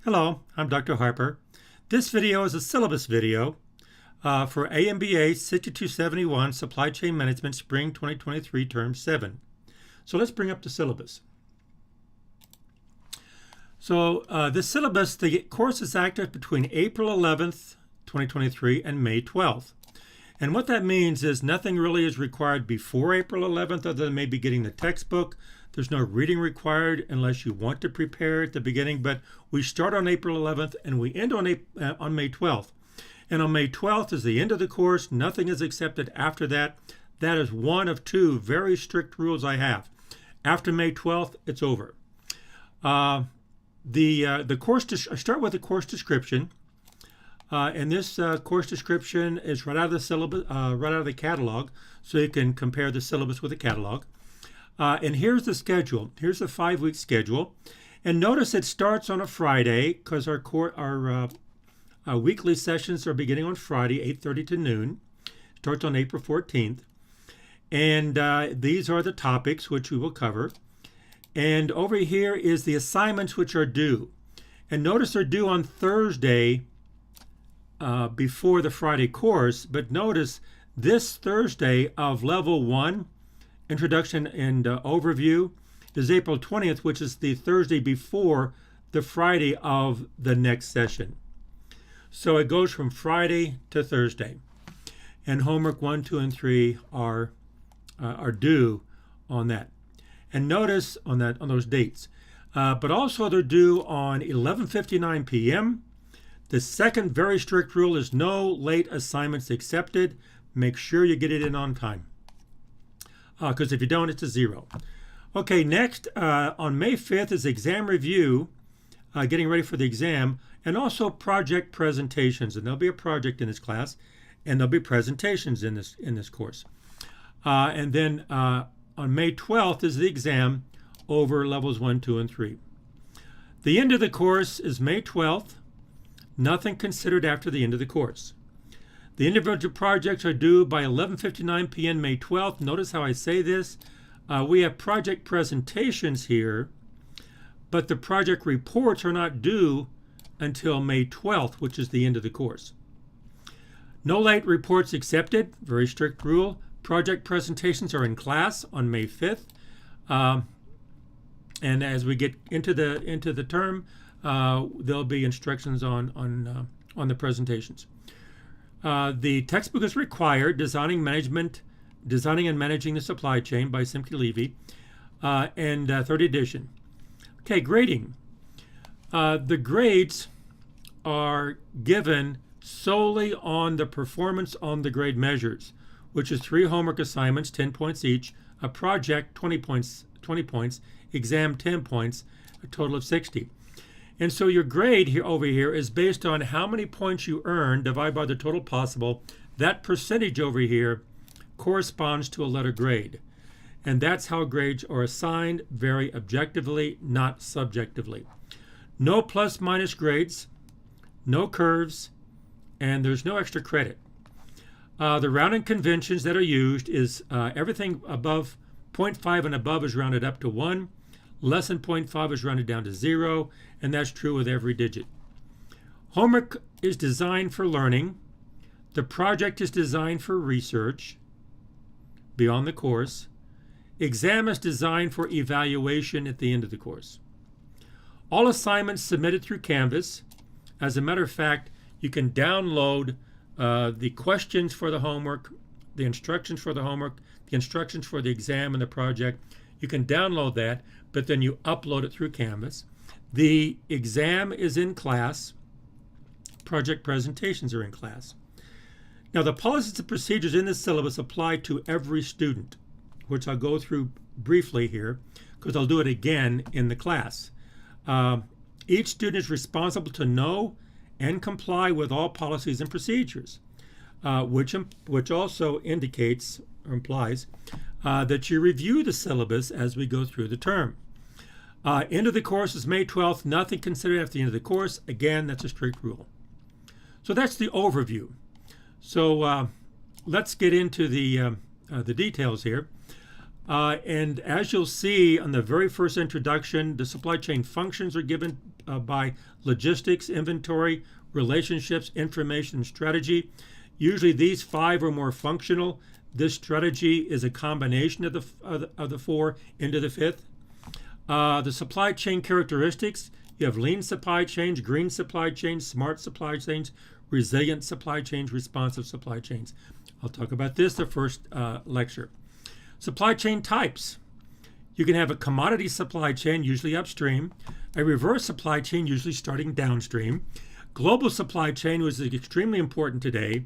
Hello, I'm Dr. Harper. This video is a syllabus video for AMBA 6271 Supply Chain Management Spring 2023 Term 7. So let's bring up the syllabus. So this syllabus, the course is active between April 11th, 2023 and May 12th. And what that means is nothing really is required before April 11th other than maybe getting the textbook. There's no reading required unless you want to prepare at the beginning, but we start on April 11th and we end on May 12th. And on May 12th is the end of the course. Nothing is accepted after that. That is one of two very strict rules I have. After May 12th, it's over. I start with the course description. And this course description is right out of the syllabus, right out of the catalog, so you can compare the syllabus with the catalog. And here's the schedule. Here's the 5-week schedule. And notice it starts on a Friday because our weekly sessions are beginning on Friday, 8:30 to noon. Starts on April 14th. And these are the topics which we will cover. And over here is the assignments which are due. And notice they're due on Thursday before the Friday course. But notice this Thursday of Level 1, Introduction and Overview, is April 20th, which is the Thursday before the Friday of the next session. So it goes from Friday to Thursday. And homework 1, 2, and 3 are due on that. And notice on those dates. But also they're due on 11:59 p.m. The second very strict rule is no late assignments accepted. Make sure you get it in on time. Because if you don't, it's a 0. Okay, next on May 5th is exam review, getting ready for the exam, and also project presentations. And there'll be a project in this class, and there'll be presentations in this course. And then on May 12th is the exam over levels 1, 2, and 3. The end of the course is May 12th. Nothing considered after the end of the course. The individual projects are due by 11:59 p.m. May 12th. Notice how I say this. We have project presentations here, but the project reports are not due until May 12th, which is the end of the course. No late reports accepted, very strict rule. Project presentations are in class on May 5th. And as we get into the term, there'll be instructions on the presentations. The textbook is required, Designing and Managing the Supply Chain by Simke Levy, and third edition. Okay, grading. The grades are given solely on the performance on the grade measures, which is 3 homework assignments, 10 points each, a project, 20 points, exam, 10 points, a total of 60. And so your grade over here is based on how many points you earn divided by the total possible. That percentage over here corresponds to a letter grade. And that's how grades are assigned, very objectively, not subjectively. No plus minus grades, no curves, and there's no extra credit. The rounding conventions that are used is everything above 0.5 and above is rounded up to 1. Less than 0.5 is rounded down to 0, and that's true with every digit. Homework is designed for learning. The project is designed for research beyond the course. Exam is designed for evaluation at the end of the course. All assignments submitted through Canvas. As a matter of fact, you can download the questions for the homework, the instructions for the homework, the instructions for the exam and the project. You can download that, but then you upload it through Canvas. The exam is in class. Project presentations are in class. Now, the policies and procedures in this syllabus apply to every student, which I'll go through briefly here because I'll do it again in the class. Each student is responsible to know and comply with all policies and procedures, which also indicates or implies that you review the syllabus as we go through the term. End of the course is May 12th. Nothing considered after the end of the course. Again, that's a strict rule. So that's the overview. So let's get into the details here. And as you'll see on the very first introduction, the supply chain functions are given by logistics, inventory, relationships, information, and strategy. Usually these 5 are more functional. This strategy is a combination of the 4 into the 5th. The supply chain characteristics, you have lean supply chains, green supply chains, smart supply chains, resilient supply chains, responsive supply chains. I'll talk about this the first lecture. Supply chain types. You can have a commodity supply chain, usually upstream, a reverse supply chain, usually starting downstream, global supply chain, which is extremely important today,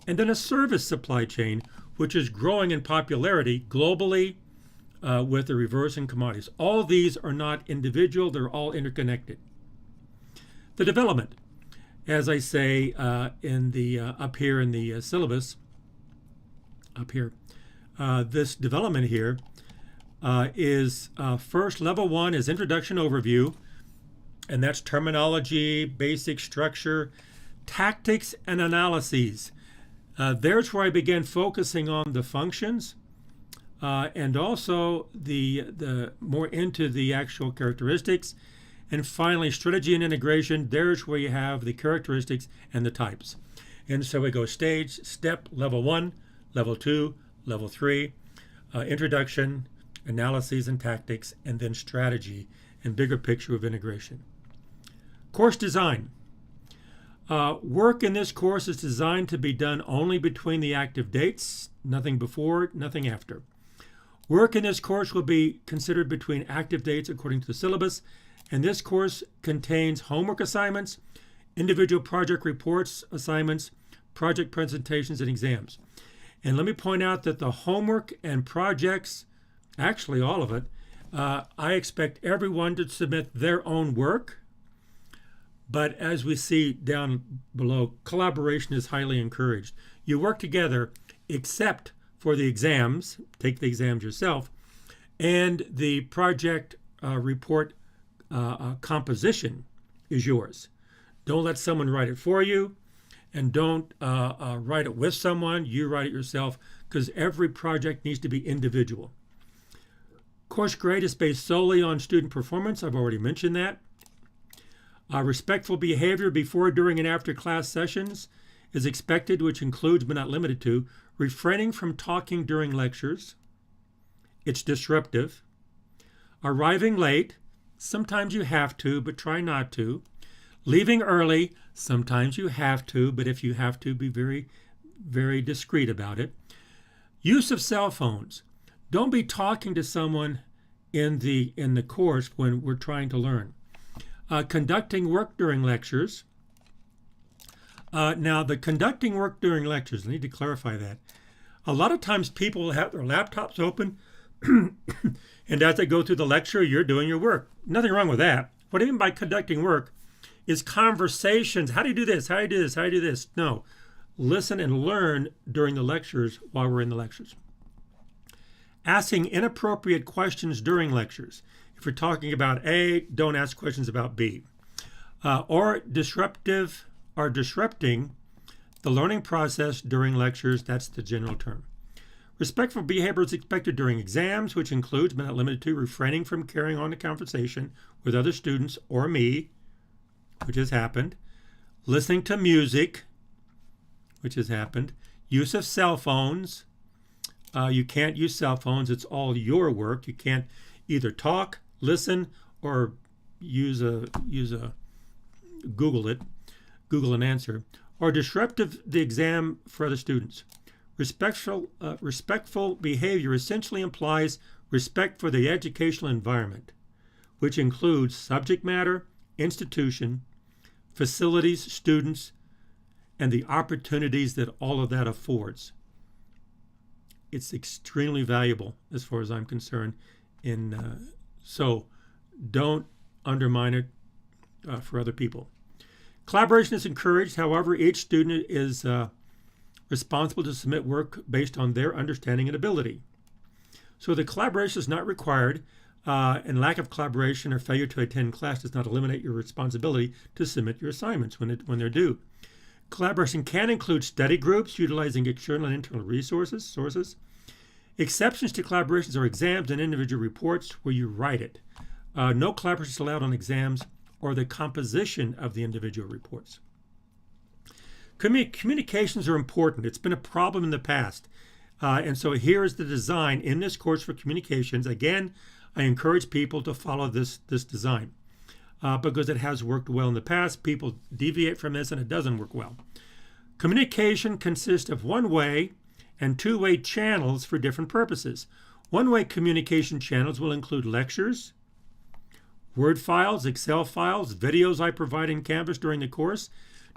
and then a service supply chain, which is growing in popularity globally with the reverse and commodities. All these are not individual, they're all interconnected. The development, as I say in the up here in the syllabus, up here, this development here is first, level 1 is introduction overview, and that's terminology, basic structure, tactics, and analyses. There's where I began focusing on the functions and also the more into the actual characteristics. And finally, strategy and integration, there's where you have the characteristics and the types. And so we go stage, step, level 1, level 2, level 3, introduction, analyses and tactics, and then strategy and bigger picture of integration. Course design. Work in this course is designed to be done only between the active dates, nothing before, nothing after. Work in this course will be considered between active dates according to the syllabus, and this course contains homework assignments, individual project reports, assignments, project presentations, and exams. And let me point out that the homework and projects, actually all of it, I expect everyone to submit their own work. But as we see down below, collaboration is highly encouraged. You work together except for the exams, take the exams yourself, and the project report composition is yours. Don't let someone write it for you, and don't write it with someone. You write it yourself, because every project needs to be individual. Course grade is based solely on student performance. I've already mentioned that. Respectful behavior before, during, and after class sessions is expected, which includes but not limited to refraining from talking during lectures. It's disruptive. Arriving late. Sometimes you have to, but try not to. Leaving early. Sometimes you have to, but if you have to, be very, very discreet about it. Use of cell phones. Don't be talking to someone in the course when we're trying to learn. Conducting work during lectures. Now, the conducting work during lectures, I need to clarify that. A lot of times people have their laptops open, and as they go through the lecture, you're doing your work. Nothing wrong with that. What I mean by conducting work is conversations. How do you do this? How do you do this? How do you do this? No. Listen and learn during the lectures while we're in the lectures. Asking inappropriate questions during lectures. If we're talking about A, don't ask questions about B. Or disrupting the learning process during lectures, that's the general term. Respectful behavior is expected during exams, which includes, but not limited to, refraining from carrying on a conversation with other students or me, which has happened. Listening to music, which has happened. Use of cell phones. You can't use cell phones. It's all your work. You can't either talk, listen, or use a Google an answer, or disruptive the exam for other students. Respectful behavior essentially implies respect for the educational environment, which includes subject matter, institution, facilities, students, and the opportunities that all of that affords. It's extremely valuable as far as I'm concerned. So don't undermine it for other people. Collaboration is encouraged. However, each student is responsible to submit work based on their understanding and ability. So the collaboration is not required, and lack of collaboration or failure to attend class does not eliminate your responsibility to submit your assignments when they're due. Collaboration can include study groups utilizing external and internal sources. Exceptions to collaborations are exams and individual reports where you write it. No collaborations allowed on exams or the composition of the individual reports. Communications are important. It's been a problem in the past. And so here is the design in this course for communications. Again, I encourage people to follow this design because it has worked well in the past. People deviate from this and it doesn't work well. Communication consists of one-way and two-way channels for different purposes. One-way communication channels will include lectures, Word files, Excel files, videos I provide in Canvas during the course.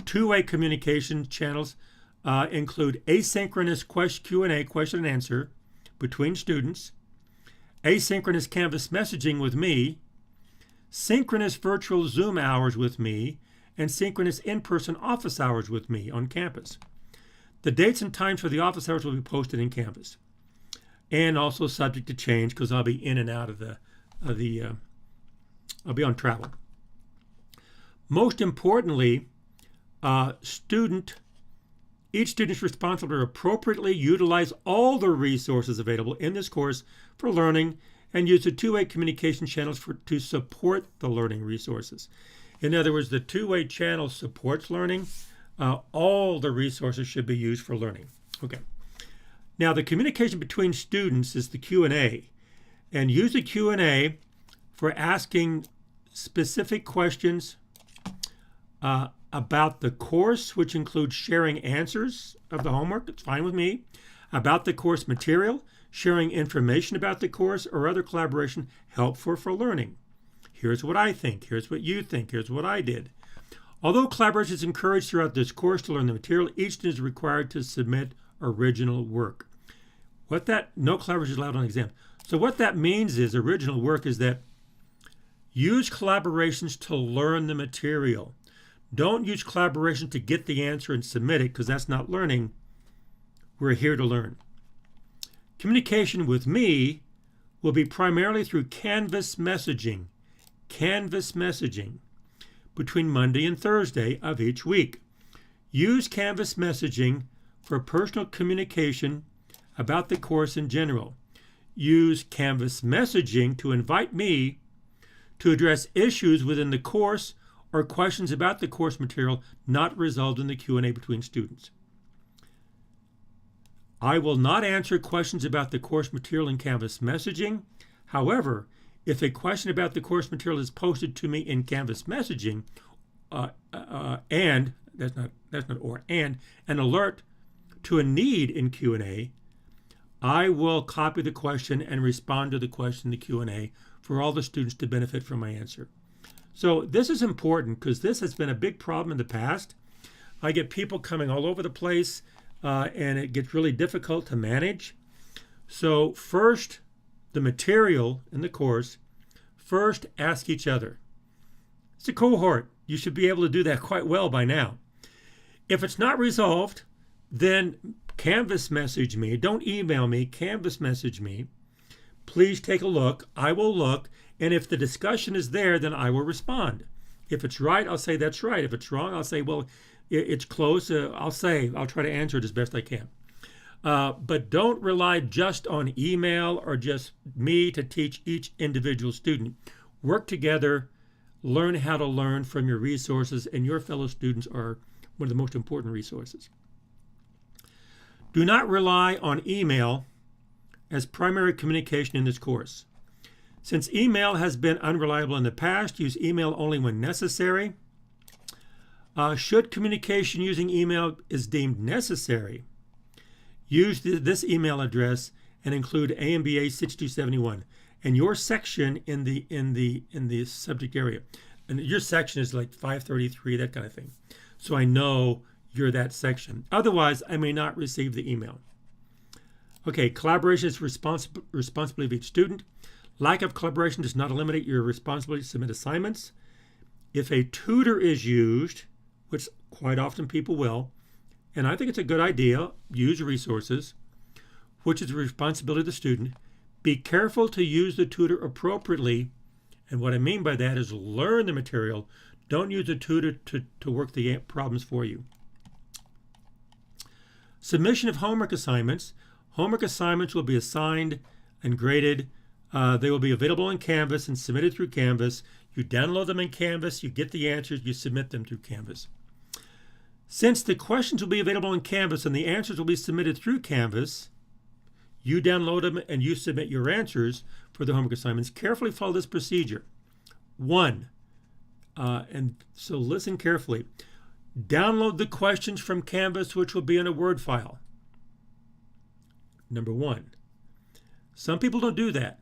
Two-way communication channels include asynchronous Q&A, question and answer, between students, asynchronous Canvas messaging with me, synchronous virtual Zoom hours with me, and synchronous in-person office hours with me on campus. The dates and times for the office hours will be posted in Canvas, and also subject to change because I'll be in and out of I'll be on travel. Most importantly, each student is responsible to appropriately utilize all the resources available in this course for learning and use the two-way communication channels to support the learning resources. In other words, the two-way channel supports learning. All the resources should be used for learning. Okay. Now, the communication between students is the Q&A. And use the Q&A for asking specific questions about the course, which includes sharing answers of the homework. It's fine with me. About the course material, sharing information about the course, or other collaboration helpful for learning. Here's what I think. Here's what you think. Here's what I did. Although collaboration is encouraged throughout this course to learn the material, each student is required to submit original work. No collaboration is allowed on exam. So what that means is original work is that use collaborations to learn the material. Don't use collaboration to get the answer and submit it because that's not learning. We're here to learn. Communication with me will be primarily through Canvas messaging. Canvas messaging between Monday and Thursday of each week. Use Canvas messaging for personal communication about the course in general. Use Canvas messaging to invite me to address issues within the course or questions about the course material not resolved in the Q&A between students. I will not answer questions about the course material in Canvas messaging. However, if a question about the course material is posted to me in Canvas messaging, and an alert to a need in Q&A, I will copy the question and respond to the question in the Q&A for all the students to benefit from my answer. So this is important because this has been a big problem in the past. I get people coming all over the place, and it gets really difficult to manage. So first, the material in the course, first ask each other. It's a cohort. You should be able to do that quite well by now. If it's not resolved, then Canvas message me. Don't email me. Canvas message me. Please take a look. I will look. And if the discussion is there, then I will respond. If it's right, I'll say that's right. If it's wrong, I'll say, well, it's close. I'll try to answer it as best I can. But don't rely just on email or just me to teach each individual student. Work together, learn how to learn from your resources, and your fellow students are one of the most important resources. Do not rely on email as primary communication in this course. Since email has been unreliable in the past, use email only when necessary. Should communication using email is deemed necessary, use this email address and include AMBA 6271 and your section in the subject area. And your section is like 533, that kind of thing. So I know you're that section. Otherwise, I may not receive the email. Okay, collaboration is responsibility of each student. Lack of collaboration does not eliminate your responsibility to submit assignments. If a tutor is used, which quite often people will, and I think it's a good idea, use resources, which is the responsibility of the student. Be careful to use the tutor appropriately. And what I mean by that is learn the material. Don't use the tutor to work the problems for you. Submission of homework assignments. Homework assignments will be assigned and graded. They will be available in Canvas and submitted through Canvas. You download them in Canvas, you get the answers, you submit them through Canvas. Since the questions will be available in Canvas and the answers will be submitted through Canvas, you download them and you submit your answers for the homework assignments. Carefully follow this procedure. 1, and so listen carefully. Download the questions from Canvas, which will be in a Word file. Number 1. Some people don't do that.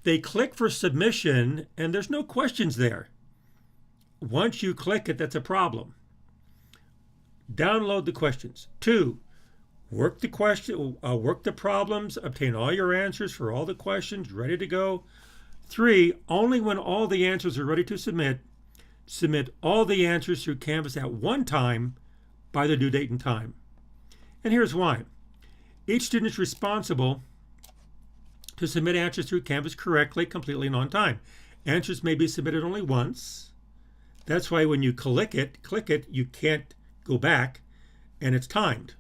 They click for submission and there's no questions there. Once you click it, that's a problem. Download the questions. 2, work the problems, obtain all your answers for all the questions, ready to go. 3, only when all the answers are ready to submit all the answers through Canvas at one time by the due date and time. And here's why. Each student is responsible to submit answers through Canvas correctly, completely, and on time. Answers may be submitted only once. That's why when you click it, you can't go back, and it's timed.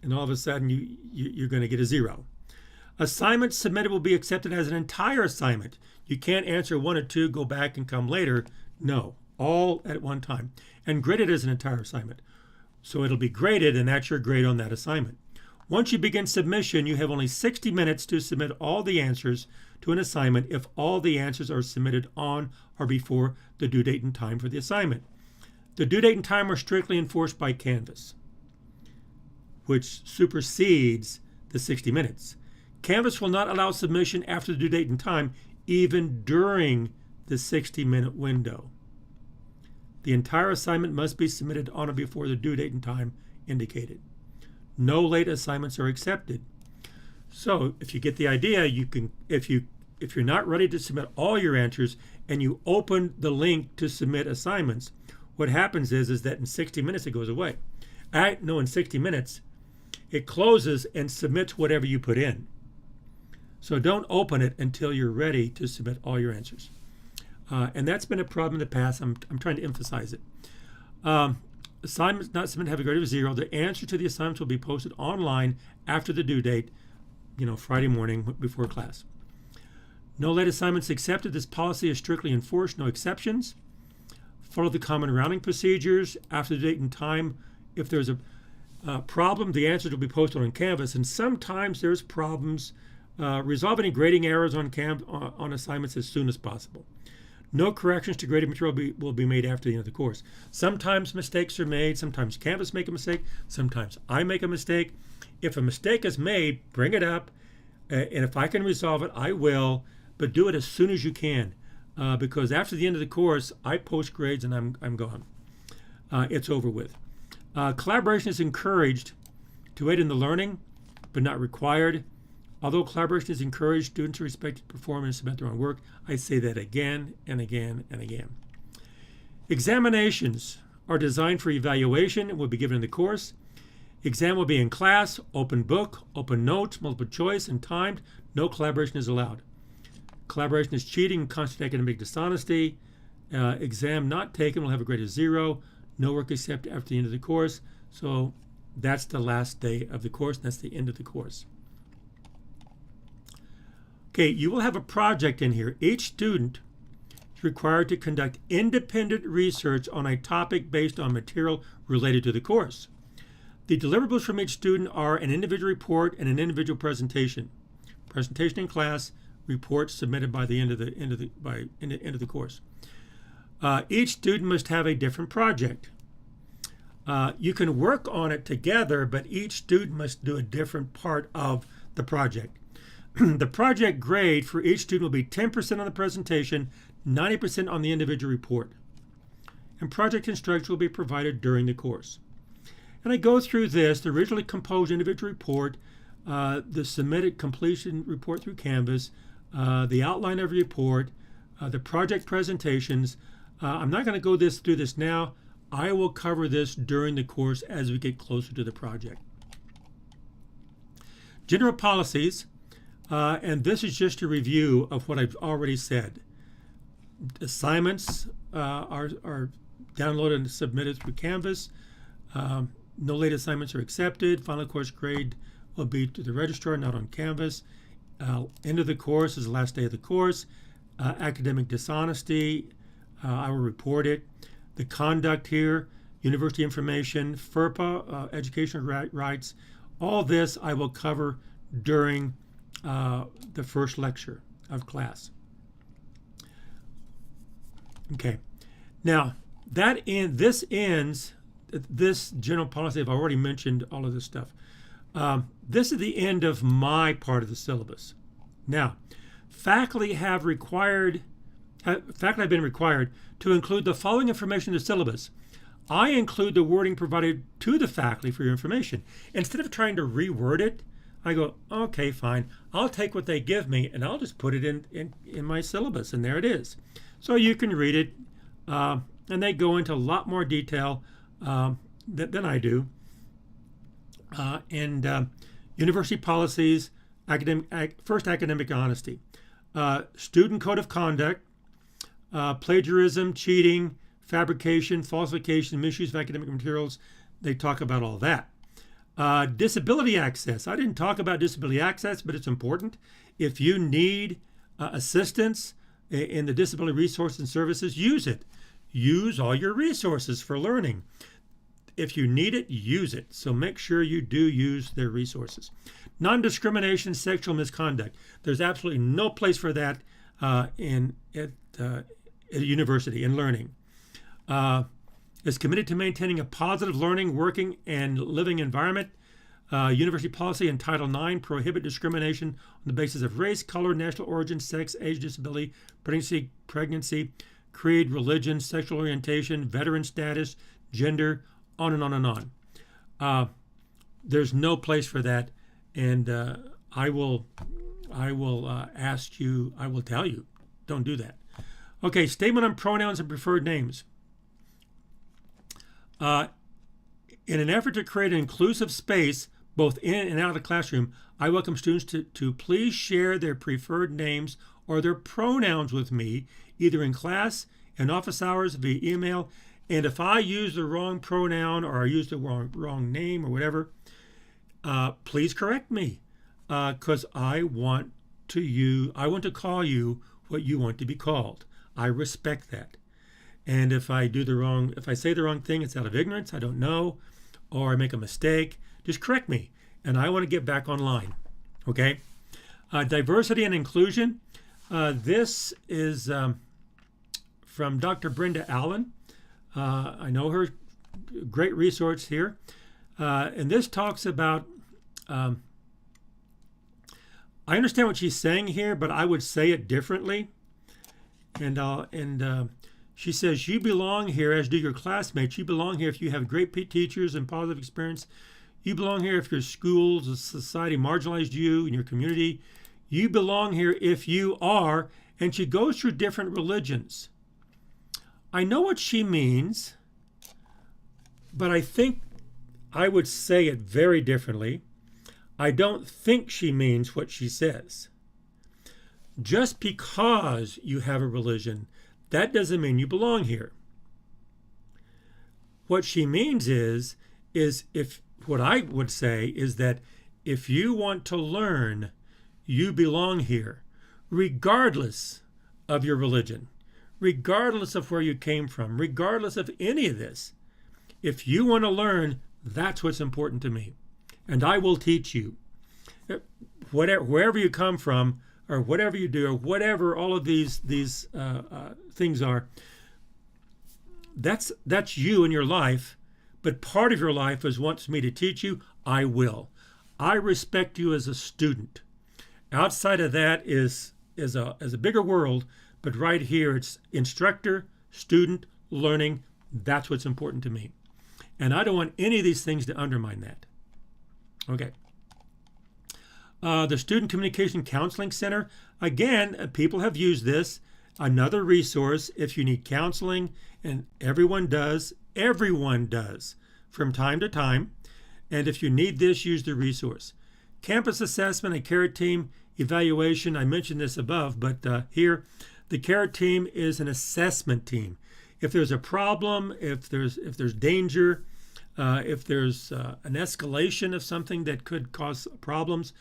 And all of a sudden, you're going to get a 0. Assignments submitted will be accepted as an entire assignment. You can't answer 1 or 2, go back and come later. No, all at one time. And graded as an entire assignment. So it'll be graded, and that's your grade on that assignment. Once you begin submission, you have only 60 minutes to submit all the answers to an assignment if all the answers are submitted on or before the due date and time for the assignment. The due date and time are strictly enforced by Canvas, which supersedes the 60 minutes. Canvas will not allow submission after the due date and time, even during the 60-minute window. The entire assignment must be submitted on or before the due date and time indicated. No late assignments are accepted. So if you get the idea, you can, if you're not ready to submit all your answers and you open the link to submit assignments, what happens is that in 60 minutes it goes away. In 60 minutes it closes and submits whatever you put in. So don't open it until you're ready to submit all your answers. And that's been a problem in the past. I'm trying to emphasize it. Assignments not submitted have a grade of 0. The answer to the assignments will be posted online after the due date, Friday morning before class. No late assignments accepted. This policy is strictly enforced, no exceptions. Follow the common rounding procedures after the date and time. If there's a problem, the answers will be posted on Canvas, and sometimes there's problems. Resolve any grading errors on assignments as soon as possible. No corrections to graded material will be made after the end of the course. Sometimes mistakes are made. Sometimes Canvas make a mistake. Sometimes I make a mistake. If a mistake is made, bring it up. And if I can resolve it, I will. But do it as soon as you can. Because after the end of the course, I post grades and I'm gone. It's over with. Collaboration is encouraged to aid in the learning, but not required. Although collaboration is encouraged, students are expected to perform and submit their own work. I say that again and again and again. Examinations are designed for evaluation and will be given in the course. Exam will be in class, open book, open notes, multiple choice, and timed. No collaboration is allowed. Collaboration is cheating and constitutes academic dishonesty. Exam not taken will have a grade of 0. No work accepted after the end of the course. So that's the last day of the course, and that's the end of the course. Okay, you will have a project in here. Each student is required to conduct independent research on a topic based on material related to the course. The deliverables from each student are an individual report and an individual presentation. Presentation in class, report submitted by the end of the course. Each student must have a different project. You can work on it together, but each student must do a different part of the project. The project grade for each student will be 10% on the presentation, 90% on the individual report. And project instruction will be provided during the course. And I go through this, the originally composed individual report, the submitted completion report through Canvas, the outline of the report, the project presentations. I'm not going to go through this now. I will cover this during the course as we get closer to the project. General policies. And this is just a review of what I've already said. Assignments are downloaded and submitted through Canvas. No late assignments are accepted. Final course grade will be to the registrar, not on Canvas. End of the course is the last day of the course. Academic dishonesty, I will report it. The conduct here, university information, FERPA, educational rights, all this I will cover during the first lecture of class. Okay, now this ends this general policy. I've already mentioned all of this stuff. This is the end of my part of the syllabus. Now, faculty have been required to include the following information in the syllabus. I include the wording provided to the faculty for your information. Instead of trying to reword it, I go, okay, fine. I'll take what they give me and I'll just put it in my syllabus, and there it is. So you can read it, and they go into a lot more detail than I do. University policies, first academic honesty, student code of conduct, plagiarism, cheating, fabrication, falsification, misuse of academic materials. They talk about all that. Disability access. I didn't talk about disability access, but it's important. If you need assistance in the disability resources and services, use it. Use all your resources for learning. If you need it, use it. So make sure you do use their resources. Non-discrimination, sexual misconduct. There's absolutely no place for that at a university in learning. Is committed to maintaining a positive learning, working, and living environment. University policy in Title IX prohibit discrimination on the basis of race, color, national origin, sex, age, disability, pregnancy, creed, religion, sexual orientation, veteran status, gender, on and on and on. There's no place for that, and I will ask you. I will tell you, don't do that. Okay, statement on pronouns and preferred names. In an effort to create an inclusive space both in and out of the classroom, I welcome students to please share their preferred names or their pronouns with me, either in class, in office hours, via email. And if I use the wrong pronoun or I use the wrong name or whatever, please correct me, because I want to call you what you want to be called. I respect that. And if I say the wrong thing, it's out of ignorance, I don't know, or I make a mistake, just correct me. And I want to get back online. Okay? Diversity and inclusion. This is from Dr. Brenda Allen. I know her, great resource here. And this talks about, I understand what she's saying here, but I would say it differently. And she says, you belong here, as do your classmates. You belong here if you have great teachers and positive experience. You belong here if your schools, the society marginalized you in your community. You belong here if you are, and she goes through different religions. I know what she means, but I think I would say it very differently. I don't think she means what she says. Just because you have a religion, that doesn't mean you belong here. What she means is if what I would say is that if you want to learn, you belong here, regardless of your religion, regardless of where you came from, regardless of any of this. If you want to learn, that's what's important to me. And I will teach you. Wherever you come from, or whatever you do, or whatever all of these things are, that's you in your life. But part of your life is wants me to teach you. I will. I respect you as a student. Outside of that is a bigger world, but right here it's instructor, student, learning. That's what's important to me, and I don't want any of these things to undermine that. Okay. The Student Communication Counseling Center. Again, people have used this. Another resource if you need counseling, and everyone does from time to time. And if you need this, use the resource. Campus assessment and CARET team evaluation. I mentioned this above, but here, the CARET team is an assessment team. If there's a problem, if there's danger, if there's an escalation of something that could cause problems,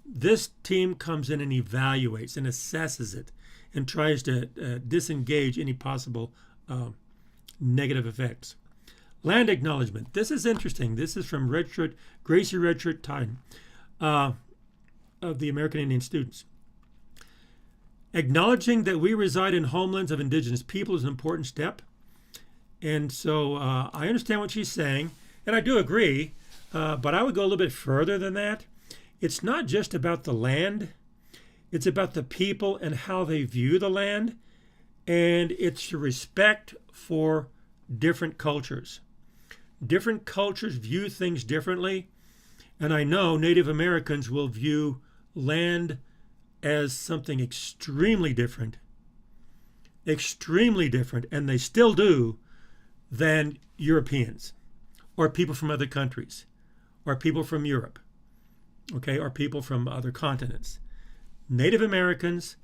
this team comes in and evaluates and assesses it and tries to disengage any possible negative effects. Land acknowledgement. This is interesting. This is from Gracie Redshirt Tyne of the American Indian Students. Acknowledging that we reside in homelands of indigenous people is an important step. And so I understand what she's saying, and I do agree, but I would go a little bit further than that. It's not just about the land. It's about the people and how they view the land, and it's respect for different cultures. Different cultures view things differently, and I know Native Americans will view land as something extremely different, and they still do, than Europeans or people from other countries or people from Europe, okay, or people from other continents. Native Americans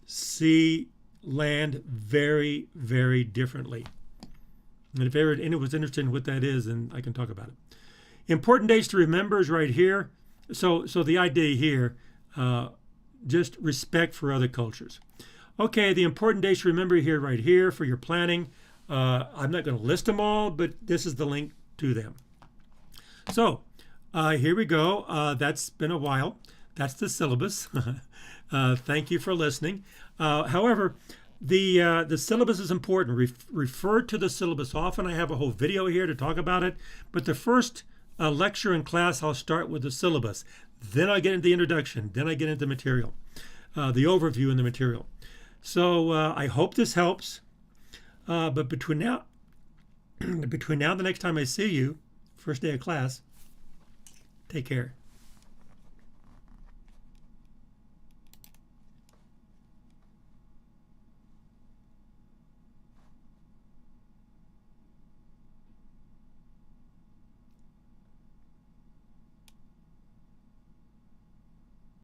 see land very, very differently. And if anyone's interested in what that is, then I can talk about it. Important dates to remember is right here. So the idea here, just respect for other cultures. Okay, the important dates to remember here, right here, for your planning. I'm not going to list them all, but this is the link to them. So here we go. That's been a while. That's the syllabus. Thank you for listening. However, the syllabus is important. Refer to the syllabus often. I have a whole video here to talk about it. But the first lecture in class, I'll start with the syllabus. Then I get into the introduction. Then I get into the material, the overview and the material. So I hope this helps. But between now and the next time I see you, first day of class, take care.